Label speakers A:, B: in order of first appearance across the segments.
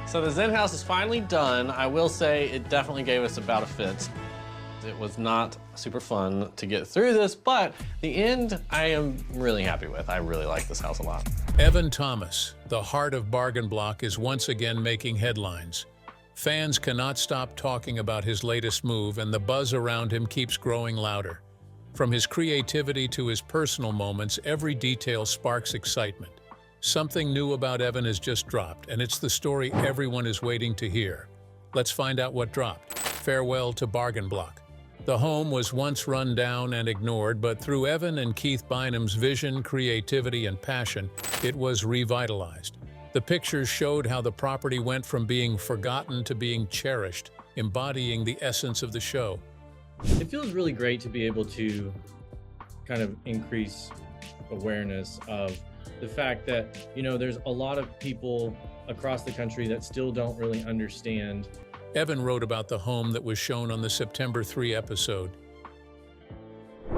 A: So the Zen house is finally done. I will say it definitely gave us about a fit. It was not super fun to get through this, but the end I am really happy with. I really like this house a lot.
B: Evan Thomas, the heart of Bargain Block, is once again making headlines. Fans cannot stop talking about his latest move, and the buzz around him keeps growing louder. From his creativity to his personal moments, every detail sparks excitement. Something new about Evan has just dropped, and it's the story everyone is waiting to hear. Let's find out what dropped. Farewell to Bargain Block. The home was once run down and ignored, but through Evan and Keith Bynum's vision, creativity, and passion, it was revitalized. The pictures showed how the property went from being forgotten to being cherished, embodying the essence of the show.
C: It feels really great to be able to kind of increase awareness of the fact that, there's a lot of people across the country that still don't really understand.
B: Evan wrote about the home that was shown on the September 3 episode.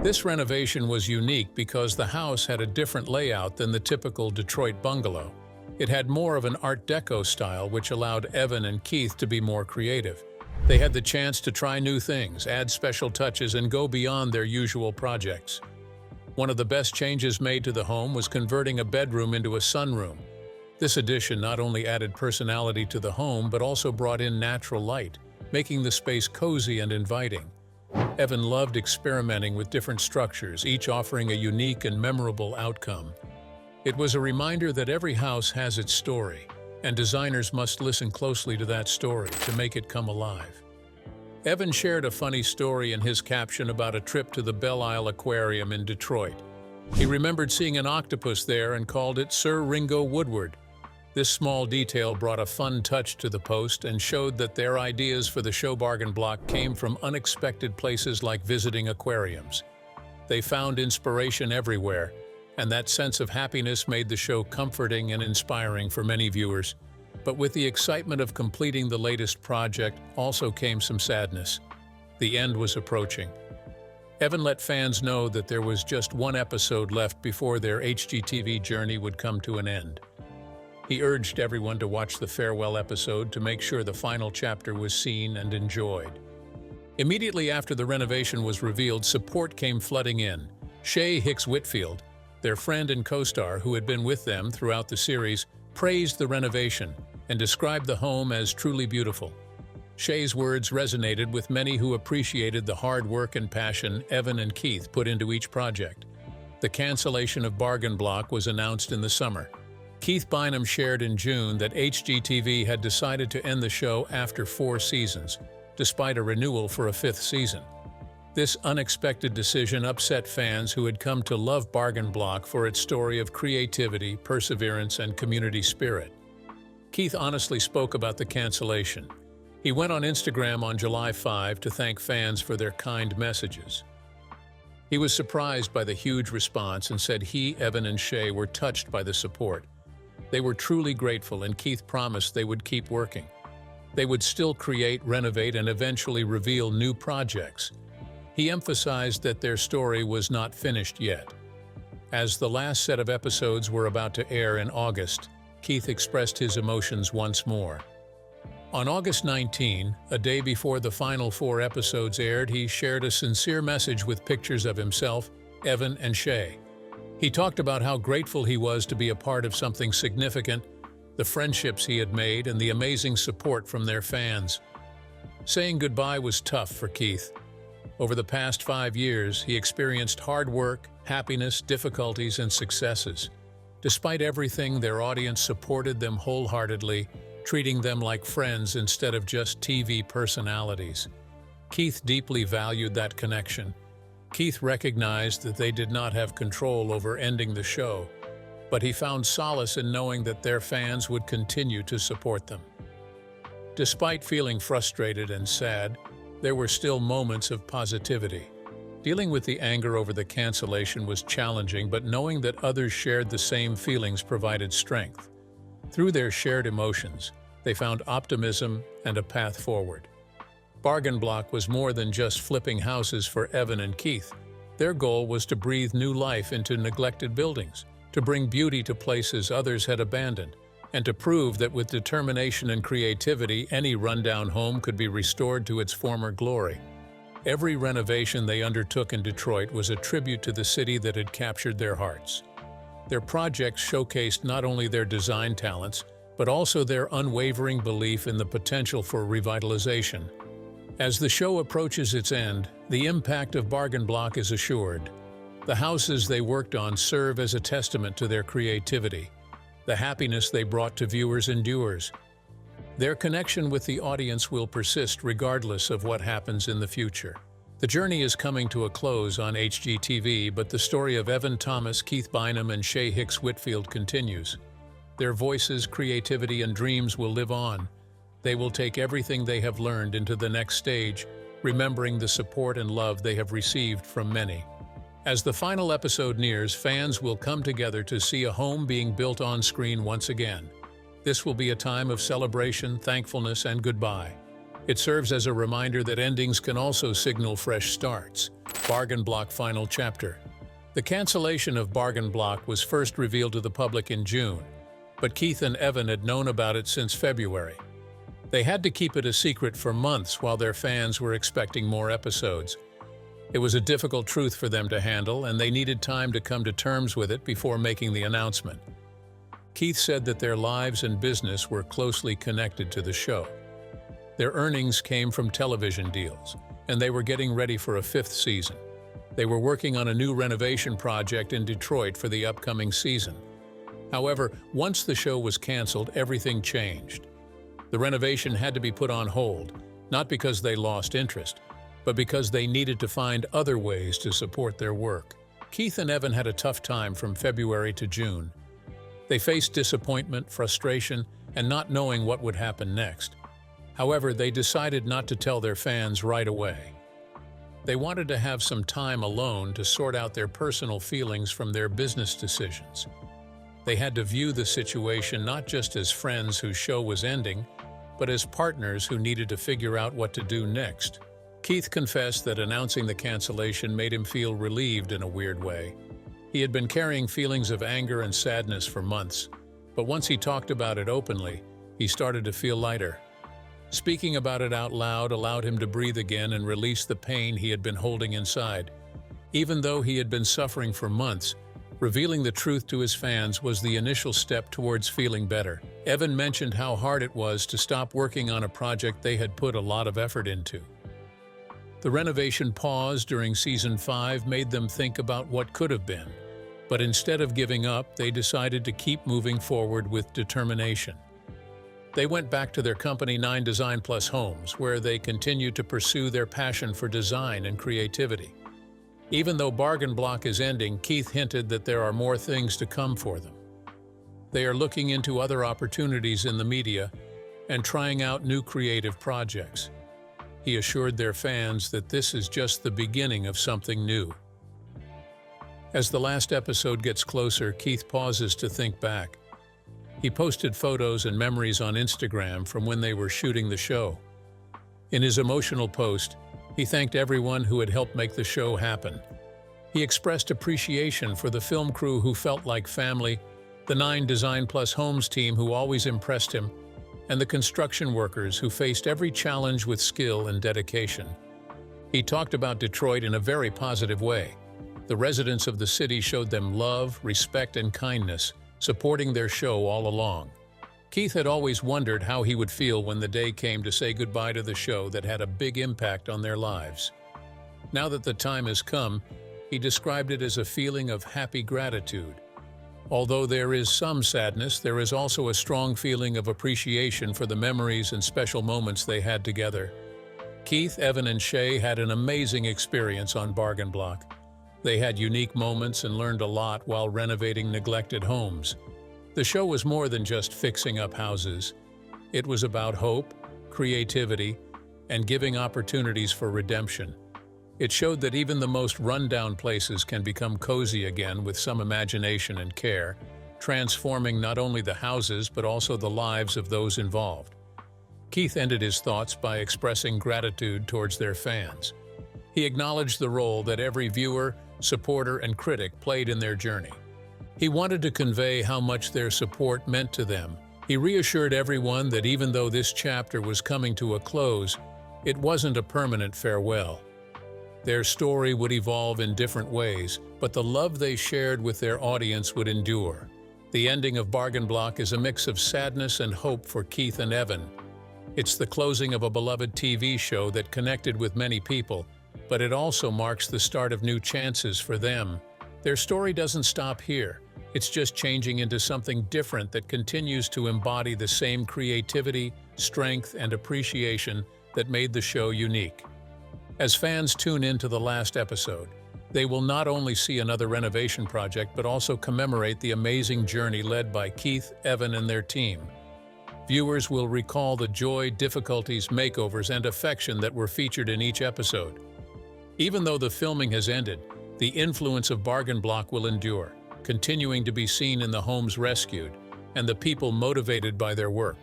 B: This renovation was unique because the house had a different layout than the typical Detroit bungalow. It had more of an Art Deco style, which allowed Evan and Keith to be more creative. They had the chance to try new things, add special touches, and go beyond their usual projects. One of the best changes made to the home was converting a bedroom into a sunroom. This addition not only added personality to the home, but also brought in natural light, making the space cozy and inviting. Evan loved experimenting with different structures, each offering a unique and memorable outcome. It was a reminder that every house has its story, and designers must listen closely to that story to make it come alive. Evan shared a funny story in his caption about a trip to the Belle Isle Aquarium in Detroit. He remembered seeing an octopus there and called it Sir Ringo Woodward. This small detail brought a fun touch to the post and showed that their ideas for the show Bargain Block came from unexpected places like visiting aquariums. They found inspiration everywhere, and that sense of happiness made the show comforting and inspiring for many viewers. But with the excitement of completing the latest project also came some sadness. The end was approaching. Evan let fans know that there was just one episode left before their HGTV journey would come to an end. He urged everyone to watch the farewell episode to make sure the final chapter was seen and enjoyed. Immediately after the renovation was revealed, support came flooding in. Shay Hicks Whitfield, their friend and co-star who had been with them throughout the series, praised the renovation and described the home as truly beautiful. Shay's words resonated with many who appreciated the hard work and passion Evan and Keith put into each project. The cancellation of Bargain Block was announced in the summer. Keith Bynum shared in June that HGTV had decided to end the show after 4 seasons, despite a renewal for a 5th season. This unexpected decision upset fans who had come to love Bargain Block for its story of creativity, perseverance, and community spirit. Keith honestly spoke about the cancellation. He went on Instagram on July 5 to thank fans for their kind messages. He was surprised by the huge response and said he, Evan, and Shay were touched by the support. They were truly grateful, and Keith promised they would keep working. They would still create, renovate, and eventually reveal new projects. He emphasized that their story was not finished yet. As the last set of episodes were about to air in August, Keith expressed his emotions once more. On August 19, a day before the final 4 episodes aired, he shared a sincere message with pictures of himself, Evan, and Shay. He talked about how grateful he was to be a part of something significant, the friendships he had made, and the amazing support from their fans. Saying goodbye was tough for Keith. Over the past 5 years, he experienced hard work, happiness, difficulties, and successes. Despite everything, their audience supported them wholeheartedly, treating them like friends instead of just TV personalities. Keith deeply valued that connection. Keith recognized that they did not have control over ending the show, but he found solace in knowing that their fans would continue to support them. Despite feeling frustrated and sad, there were still moments of positivity. Dealing with the anger over the cancellation was challenging, but knowing that others shared the same feelings provided strength. Through their shared emotions, they found optimism and a path forward. Bargain Block was more than just flipping houses for Evan and Keith. Their goal was to breathe new life into neglected buildings, to bring beauty to places others had abandoned, and to prove that with determination and creativity, any rundown home could be restored to its former glory. Every renovation they undertook in Detroit was a tribute to the city that had captured their hearts. Their projects showcased not only their design talents, but also their unwavering belief in the potential for revitalization. As the show approaches its end, the impact of Bargain Block is assured. The houses they worked on serve as a testament to their creativity. The happiness they brought to viewers endures. Their connection with the audience will persist regardless of what happens in the future. The journey is coming to a close on HGTV, but the story of Evan Thomas, Keith Bynum, and Shay Hicks Whitfield continues. Their voices, creativity, and dreams will live on. They will take everything they have learned into the next stage, remembering the support and love they have received from many. As the final episode nears, fans will come together to see a home being built on screen once again. This will be a time of celebration, thankfulness, and goodbye. It serves as a reminder that endings can also signal fresh starts. Bargain Block Final Chapter. The cancellation of Bargain Block was first revealed to the public in June, but Keith and Evan had known about it since February. They had to keep it a secret for months while their fans were expecting more episodes. It was a difficult truth for them to handle, and they needed time to come to terms with it before making the announcement. Keith said that their lives and business were closely connected to the show. Their earnings came from television deals, and they were getting ready for a 5th season. They were working on a new renovation project in Detroit for the upcoming season. However, once the show was canceled, everything changed. The renovation had to be put on hold, not because they lost interest, but because they needed to find other ways to support their work. Keith and Evan had a tough time from February to June. They faced disappointment, frustration, and not knowing what would happen next. However, they decided not to tell their fans right away. They wanted to have some time alone to sort out their personal feelings from their business decisions. They had to view the situation not just as friends whose show was ending, but as partners who needed to figure out what to do next. Keith confessed that announcing the cancellation made him feel relieved in a weird way. He had been carrying feelings of anger and sadness for months, but once he talked about it openly, he started to feel lighter. Speaking about it out loud allowed him to breathe again and release the pain he had been holding inside. Even though he had been suffering for months, revealing the truth to his fans was the initial step towards feeling better. Evan mentioned how hard it was to stop working on a project they had put a lot of effort into. The renovation pause during Season 5 made them think about what could have been, but instead of giving up, they decided to keep moving forward with determination. They went back to their company 9 Design Plus Homes, where they continued to pursue their passion for design and creativity. Even though Bargain Block is ending, Keith hinted that there are more things to come for them. They are looking into other opportunities in the media and trying out new creative projects. He assured their fans that this is just the beginning of something new. As the last episode gets closer, Keith pauses to think back. He posted photos and memories on Instagram from when they were shooting the show. In his emotional post, he thanked everyone who had helped make the show happen. He expressed appreciation for the film crew who felt like family, the 9 Design Plus Homes team who always impressed him, and the construction workers who faced every challenge with skill and dedication. He talked about Detroit in a very positive way. The residents of the city showed them love, respect, and kindness, supporting their show all along. Keith had always wondered how he would feel when the day came to say goodbye to the show that had a big impact on their lives. Now that the time has come, he described it as a feeling of happy gratitude. Although there is some sadness, there is also a strong feeling of appreciation for the memories and special moments they had together. Keith, Evan, and Shay had an amazing experience on Bargain Block. They had unique moments and learned a lot while renovating neglected homes. The show was more than just fixing up houses. It was about hope, creativity, and giving opportunities for redemption. It showed that even the most run-down places can become cozy again with some imagination and care, transforming not only the houses but also the lives of those involved. Keith ended his thoughts by expressing gratitude towards their fans. He acknowledged the role that every viewer, supporter, and critic played in their journey. He wanted to convey how much their support meant to them. He reassured everyone that even though this chapter was coming to a close, it wasn't a permanent farewell. Their story would evolve in different ways, but the love they shared with their audience would endure. The ending of Bargain Block is a mix of sadness and hope for Keith and Evan. It's the closing of a beloved TV show that connected with many people, but it also marks the start of new chances for them. Their story doesn't stop here. It's just changing into something different that continues to embody the same creativity, strength, and appreciation that made the show unique. As fans tune into the last episode, they will not only see another renovation project but also commemorate the amazing journey led by Keith, Evan, and their team. Viewers will recall the joy, difficulties, makeovers, and affection that were featured in each episode. Even though the filming has ended, the influence of Bargain Block will endure, continuing to be seen in the homes rescued and the people motivated by their work.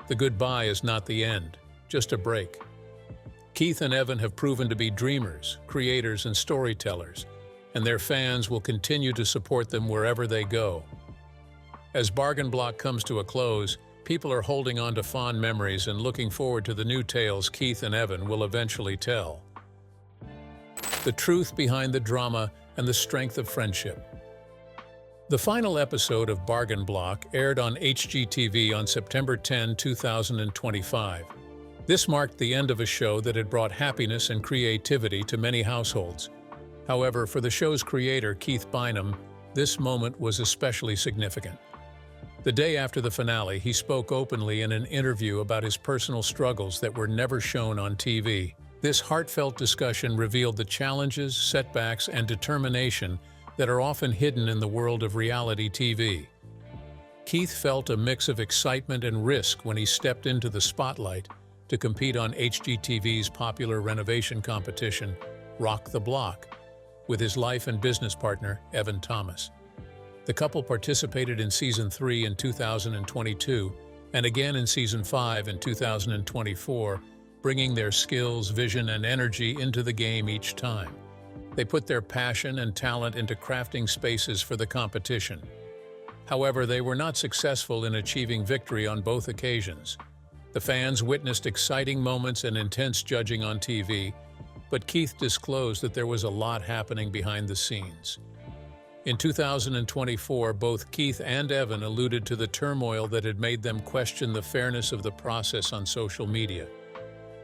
B: The goodbye is not the end, just a break. Keith and Evan have proven to be dreamers, creators, and storytellers, and their fans will continue to support them wherever they go. As Bargain Block comes to a close, people are holding on to fond memories and looking forward to the new tales Keith and Evan will eventually tell. The truth behind the drama and the strength of friendship. The final episode of Bargain Block aired on HGTV on September 10, 2025. This marked the end of a show that had brought happiness and creativity to many households. However, for the show's creator, Keith Bynum, this moment was especially significant. The day after the finale, he spoke openly in an interview about his personal struggles that were never shown on TV. This heartfelt discussion revealed the challenges, setbacks, and determination that are often hidden in the world of reality TV. Keith felt a mix of excitement and risk when he stepped into the spotlight to compete on HGTV's popular renovation competition, Rock the Block, with his life and business partner, Evan Thomas. The couple participated in Season 3 in 2022 and again in Season 5 in 2024, bringing their skills, vision, and energy into the game each time. They put their passion and talent into crafting spaces for the competition. However, they were not successful in achieving victory on both occasions. The fans witnessed exciting moments and intense judging on TV, but Keith disclosed that there was a lot happening behind the scenes. In 2024, both Keith and Evan alluded to the turmoil that had made them question the fairness of the process on social media.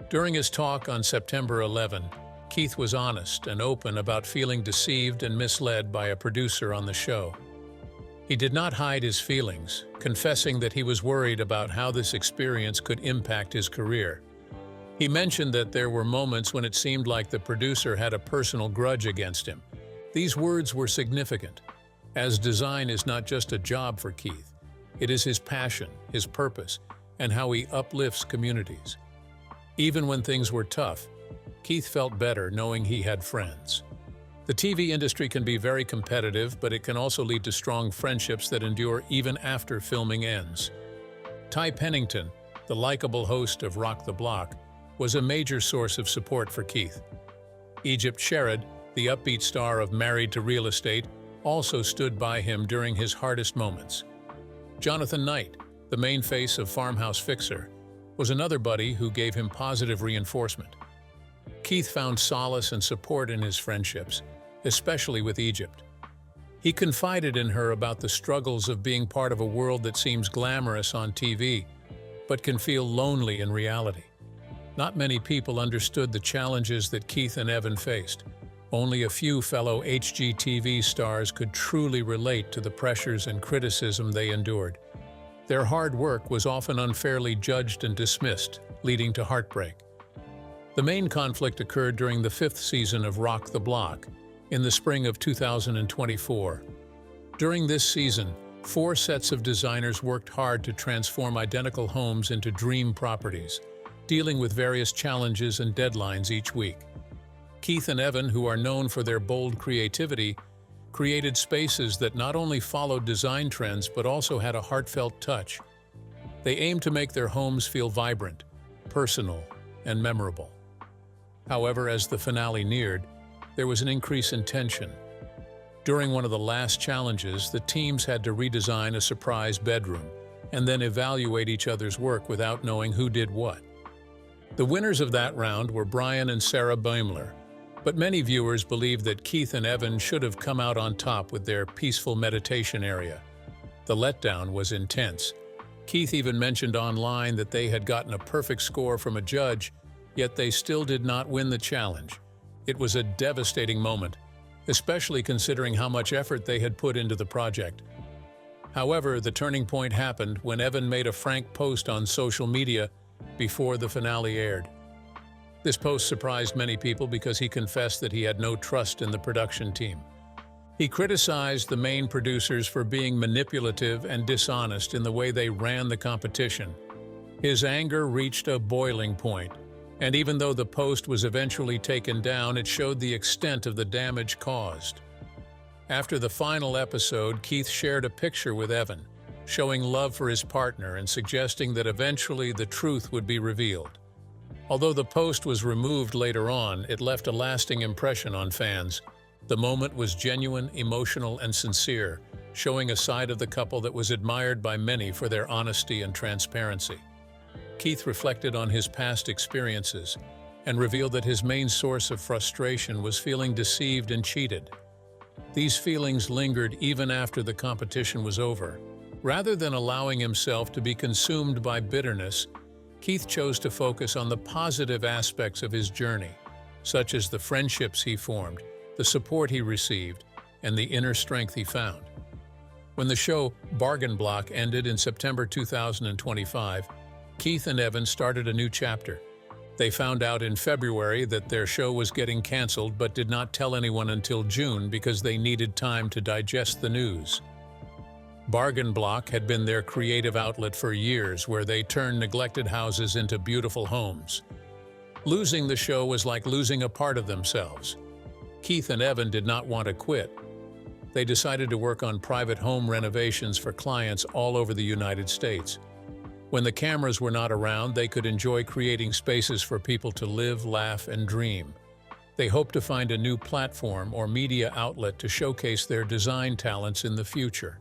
B: During his talk on September 11, Keith was honest and open about feeling deceived and misled by a producer on the show. He did not hide his feelings, confessing that he was worried about how this experience could impact his career. He mentioned that there were moments when it seemed like the producer had a personal grudge against him. These words were significant, as design is not just a job for Keith. It is his passion, his purpose, and how he uplifts communities. Even when things were tough, Keith felt better knowing he had friends. The TV industry can be very competitive, but it can also lead to strong friendships that endure even after filming ends. Ty Pennington, the likable host of Rock the Block, was a major source of support for Keith. Egypt Sherrod, the upbeat star of Married to Real Estate, also stood by him during his hardest moments. Jonathan Knight, the main face of Farmhouse Fixer, was another buddy who gave him positive reinforcement. Keith found solace and support in his friendships, especially with Egypt. He confided in her about the struggles of being part of a world that seems glamorous on TV, but can feel lonely in reality. Not many people understood the challenges that Keith and Evan faced. Only a few fellow HGTV stars could truly relate to the pressures and criticism they endured. Their hard work was often unfairly judged and dismissed, leading to heartbreak. The main conflict occurred during the 5th season of Rock the Block, in the spring of 2024. During this season, 4 sets of designers worked hard to transform identical homes into dream properties, dealing with various challenges and deadlines each week. Keith and Evan, who are known for their bold creativity, created spaces that not only followed design trends but also had a heartfelt touch. They aimed to make their homes feel vibrant, personal, and memorable. However, as the finale neared, there was an increase in tension. During one of the last challenges, the teams had to redesign a surprise bedroom, and then evaluate each other's work without knowing who did what. The winners of that round were Brian and Sarah Baimler, but many viewers believe that Keith and Evan should have come out on top with their peaceful meditation area. The letdown was intense. Keith even mentioned online that they had gotten a perfect score from a judge, yet they still did not win the challenge. It was a devastating moment, especially considering how much effort they had put into the project. However, the turning point happened when Evan made a frank post on social media before the finale aired. This post surprised many people because he confessed that he had no trust in the production team. He criticized the main producers for being manipulative and dishonest in the way they ran the competition. His anger reached a boiling point, and even though the post was eventually taken down, it showed the extent of the damage caused. After the final episode, Keith shared a picture with Evan, showing love for his partner and suggesting that eventually the truth would be revealed. Although the post was removed later on, it left a lasting impression on fans. The moment was genuine, emotional, and sincere, showing a side of the couple that was admired by many for their honesty and transparency. Keith reflected on his past experiences and revealed that his main source of frustration was feeling deceived and cheated. These feelings lingered even after the competition was over. Rather than allowing himself to be consumed by bitterness, Keith chose to focus on the positive aspects of his journey, such as the friendships he formed, the support he received, and the inner strength he found. When the show Bargain Block ended in September 2025, Keith and Evan started a new chapter. They found out in February that their show was getting canceled but did not tell anyone until June because they needed time to digest the news. Bargain Block had been their creative outlet for years, where they turned neglected houses into beautiful homes. Losing the show was like losing a part of themselves. Keith and Evan did not want to quit. They decided to work on private home renovations for clients all over the United States. When the cameras were not around, they could enjoy creating spaces for people to live, laugh, and dream. They hoped to find a new platform or media outlet to showcase their design talents in the future.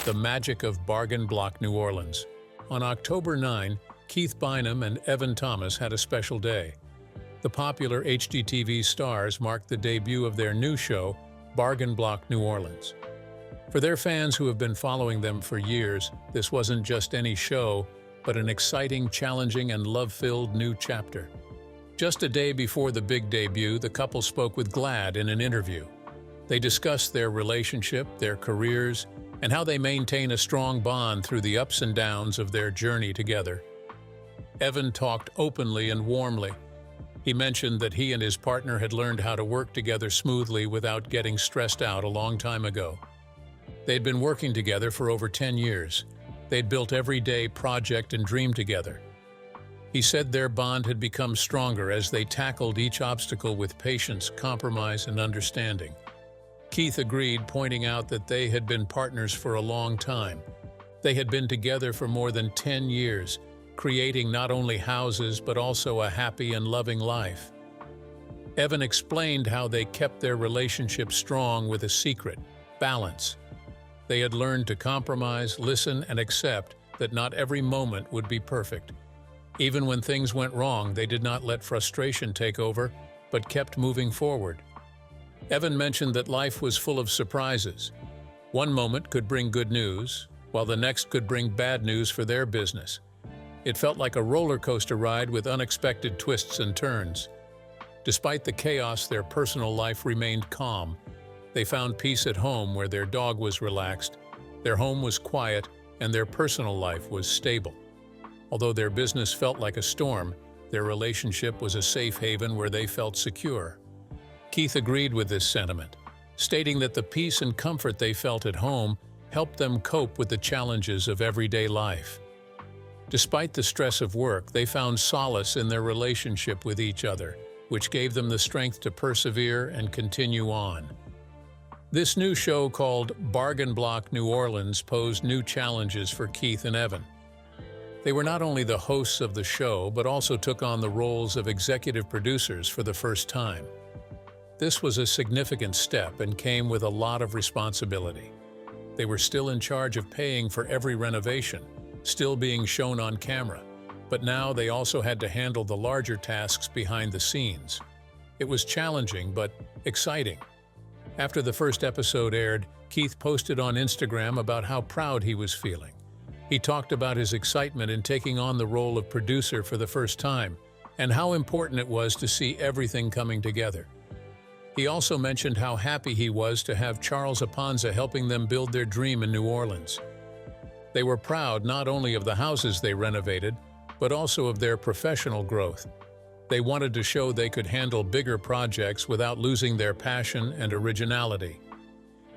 B: The magic of Bargain Block New Orleans. On October 9, Keith Bynum and Evan Thomas had a special day. The popular HGTV stars marked the debut of their new show, Bargain Block New Orleans. For their fans who have been following them for years, this wasn't just any show, but an exciting, challenging, and love-filled new chapter. Just a day before the big debut, the couple spoke with GLAAD in an interview. They discussed their relationship, their careers, and how they maintain a strong bond through the ups and downs of their journey together. Evan talked openly and warmly. He mentioned that he and his partner had learned how to work together smoothly without getting stressed out a long time ago. They'd been working together for over 10 years. They'd built every day project and dream together. He said their bond had become stronger as they tackled each obstacle with patience, compromise, and understanding. Keith agreed, pointing out that they had been partners for a long time. They had been together for more than 10 years, creating not only houses but also a happy and loving life. Evan explained how they kept their relationship strong with a secret: balance. They had learned to compromise, listen, and accept that not every moment would be perfect. Even when things went wrong, they did not let frustration take over, but kept moving forward. Evan mentioned that life was full of surprises. One moment could bring good news, while the next could bring bad news for their business. It felt like a roller coaster ride with unexpected twists and turns. Despite the chaos, their personal life remained calm. They found peace at home where their dog was relaxed, their home was quiet, and their personal life was stable. Although their business felt like a storm, their relationship was a safe haven where they felt secure. Keith agreed with this sentiment, stating that the peace and comfort they felt at home helped them cope with the challenges of everyday life. Despite the stress of work, they found solace in their relationship with each other, which gave them the strength to persevere and continue on. This new show, called Bargain Block New Orleans, posed new challenges for Keith and Evan. They were not only the hosts of the show, but also took on the roles of executive producers for the first time. This was a significant step and came with a lot of responsibility. They were still in charge of paying for every renovation, still being shown on camera, but now they also had to handle the larger tasks behind the scenes. It was challenging, but exciting. After the first episode aired, Keith posted on Instagram about how proud he was feeling. He talked about his excitement in taking on the role of producer for the first time, and how important it was to see everything coming together. He also mentioned how happy he was to have Charles Aponza helping them build their dream in New Orleans. They were proud not only of the houses they renovated, but also of their professional growth. They wanted to show they could handle bigger projects without losing their passion and originality.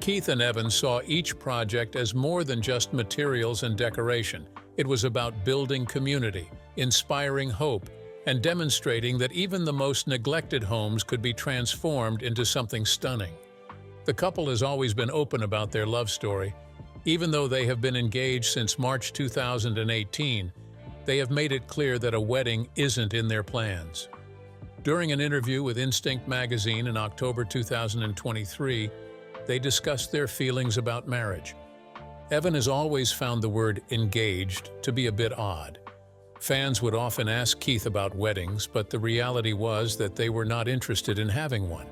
B: Keith and Evan saw each project as more than just materials and decoration. It was about building community, inspiring hope, and demonstrating that even the most neglected homes could be transformed into something stunning. The couple has always been open about their love story. Even though they have been engaged since March 2018, they have made it clear that a wedding isn't in their plans. During an interview with Instinct magazine in October 2023, they discussed their feelings about marriage. Evan has always found the word engaged to be a bit odd. Fans would often ask Keith about weddings, but the reality was that they were not interested in having one.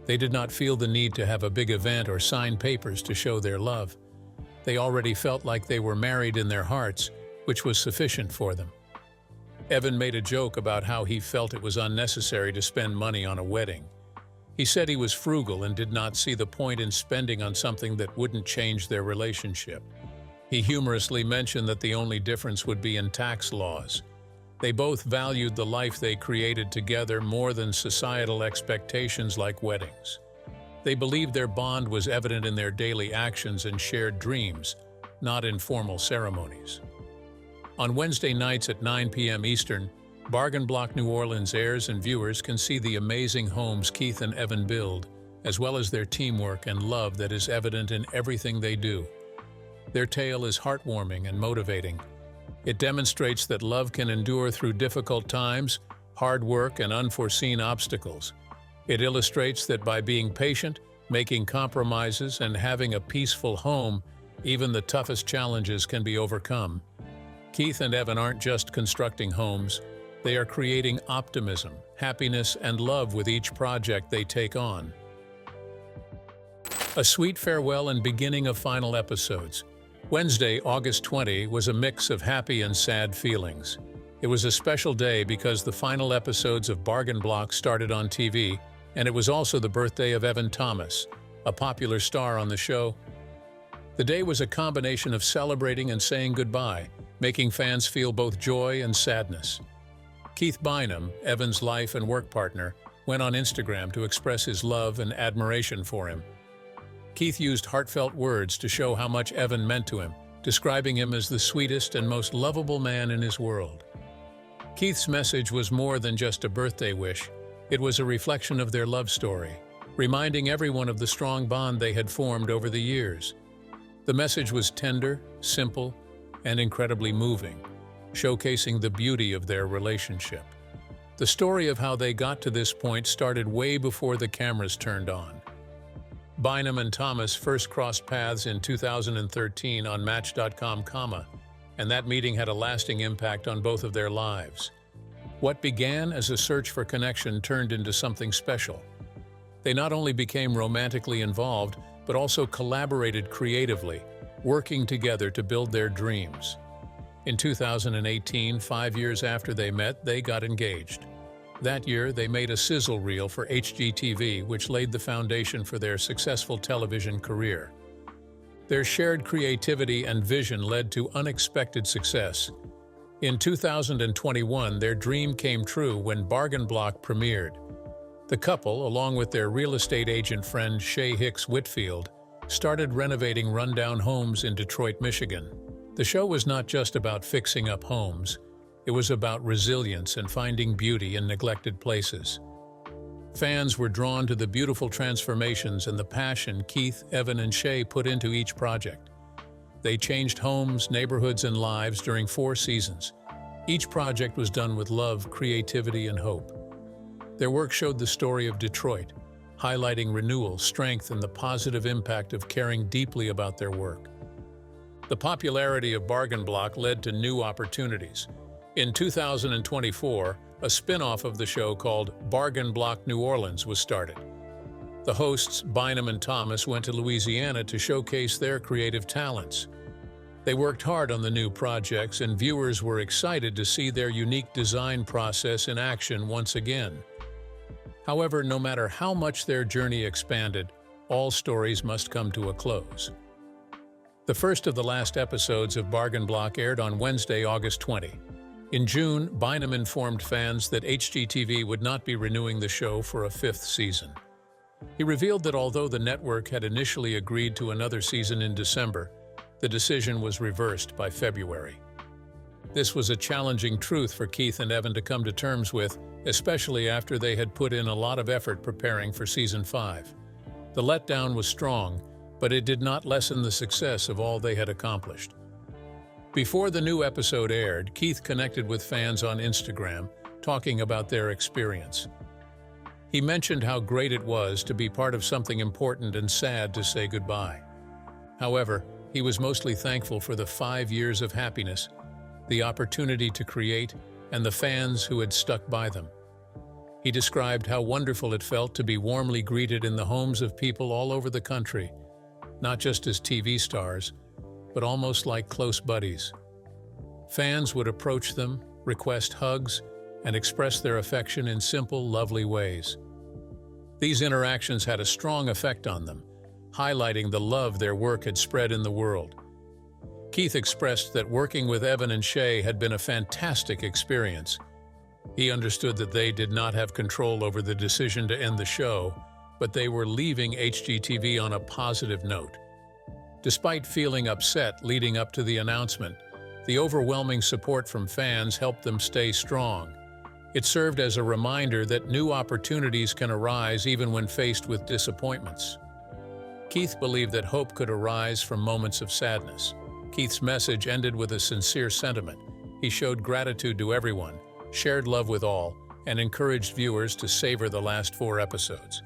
B: They did not feel the need to have a big event or sign papers to show their love. They already felt like they were married in their hearts, which was sufficient for them. Evan made a joke about how he felt it was unnecessary to spend money on a wedding. He said he was frugal and did not see the point in spending on something that wouldn't change their relationship. He humorously mentioned that the only difference would be in tax laws. They both valued the life they created together more than societal expectations like weddings. They believed their bond was evident in their daily actions and shared dreams, not in formal ceremonies. On Wednesday nights at 9 p.m. Eastern, Bargain Block New Orleans heirs and viewers can see the amazing homes Keith and Evan build, as well as their teamwork and love that is evident in everything they do. Their tale is heartwarming and motivating. It demonstrates that love can endure through difficult times, hard work, and unforeseen obstacles. It illustrates that by being patient, making compromises, and having a peaceful home, even the toughest challenges can be overcome. Keith and Evan aren't just constructing homes. They are creating optimism, happiness, and love with each project they take on. A sweet farewell and beginning of final episodes. Wednesday, August 20, was a mix of happy and sad feelings. It was a special day because the final episodes of Bargain Block started on TV, and it was also the birthday of Evan Thomas, a popular star on the show. The day was a combination of celebrating and saying goodbye, making fans feel both joy and sadness. Keith Bynum, Evan's life and work partner, went on Instagram to express his love and admiration for him. Keith used heartfelt words to show how much Evan meant to him, describing him as the sweetest and most lovable man in his world. Keith's message was more than just a birthday wish. It was a reflection of their love story, reminding everyone of the strong bond they had formed over the years. The message was tender, simple, and incredibly moving, showcasing the beauty of their relationship. The story of how they got to this point started way before the cameras turned on. Bynum and Thomas first crossed paths in 2013 on Match.com, and that meeting had a lasting impact on both of their lives. What began as a search for connection turned into something special. They not only became romantically involved, but also collaborated creatively, working together to build their dreams. In 2018, 5 years after they met, they got engaged. That year, they made a sizzle reel for HGTV, which laid the foundation for their successful television career. Their shared creativity and vision led to unexpected success. In 2021, their dream came true when Bargain Block premiered. The couple, along with their real estate agent friend Shay Hicks Whitfield, started renovating rundown homes in Detroit, Michigan. The show was not just about fixing up homes. It was about resilience and finding beauty in neglected places. Fans were drawn to the beautiful transformations and the passion Keith, Evan, and Shay put into each project. They changed homes, neighborhoods, and lives during 4 seasons. Each project was done with love, creativity, and hope. Their work showed the story of Detroit, highlighting renewal, strength, and the positive impact of caring deeply about their work. The popularity of Bargain Block led to new opportunities. In 2024, a spin-off of the show called Bargain Block New Orleans was started. The hosts, Bynum and Thomas, went to Louisiana to showcase their creative talents. They worked hard on the new projects, and viewers were excited to see their unique design process in action once again. However, no matter how much their journey expanded, all stories must come to a close. The first of the last episodes of Bargain Block aired on Wednesday, August 20. In June, Bynum informed fans that HGTV would not be renewing the show for a fifth season. He revealed that although the network had initially agreed to another season in December, the decision was reversed by February. This was a challenging truth for Keith and Evan to come to terms with, especially after they had put in a lot of effort preparing for Season 5. The letdown was strong, but it did not lessen the success of all they had accomplished. Before the new episode aired, Keith connected with fans on Instagram, talking about their experience. He mentioned how great it was to be part of something important and sad to say goodbye. However, he was mostly thankful for the 5 years of happiness, the opportunity to create, and the fans who had stuck by them. He described how wonderful it felt to be warmly greeted in the homes of people all over the country, not just as TV stars, but almost like close buddies. Fans would approach them, request hugs, and express their affection in simple, lovely ways. These interactions had a strong effect on them, highlighting the love their work had spread in the world. Keith expressed that working with Evan and Shay had been a fantastic experience. He understood that they did not have control over the decision to end the show, but they were leaving HGTV on a positive note. Despite feeling upset leading up to the announcement, the overwhelming support from fans helped them stay strong. It served as a reminder that new opportunities can arise even when faced with disappointments. Keith believed that hope could arise from moments of sadness. Keith's message ended with a sincere sentiment. He showed gratitude to everyone, shared love with all, and encouraged viewers to savor the last 4 episodes.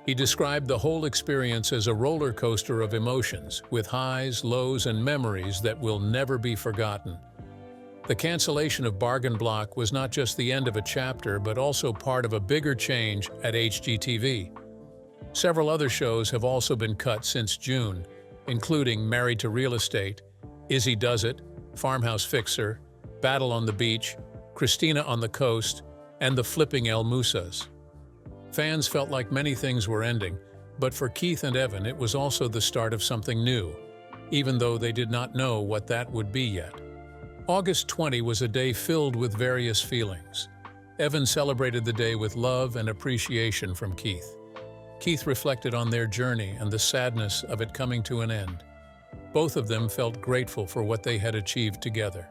B: He described the whole experience as a roller coaster of emotions, with highs, lows, and memories that will never be forgotten. The cancellation of Bargain Block was not just the end of a chapter, but also part of a bigger change at HGTV. Several other shows have also been cut since June, including Married to Real Estate, Izzy Does It, Farmhouse Fixer, Battle on the Beach, Christina on the Coast, and The Flipping El Musas. Fans felt like many things were ending, but for Keith and Evan it was also the start of something new, even though they did not know what that would be yet. August 20 was a day filled with various feelings. Evan celebrated the day with love and appreciation from Keith. Keith reflected on their journey and the sadness of it coming to an end. Both of them felt grateful for what they had achieved together.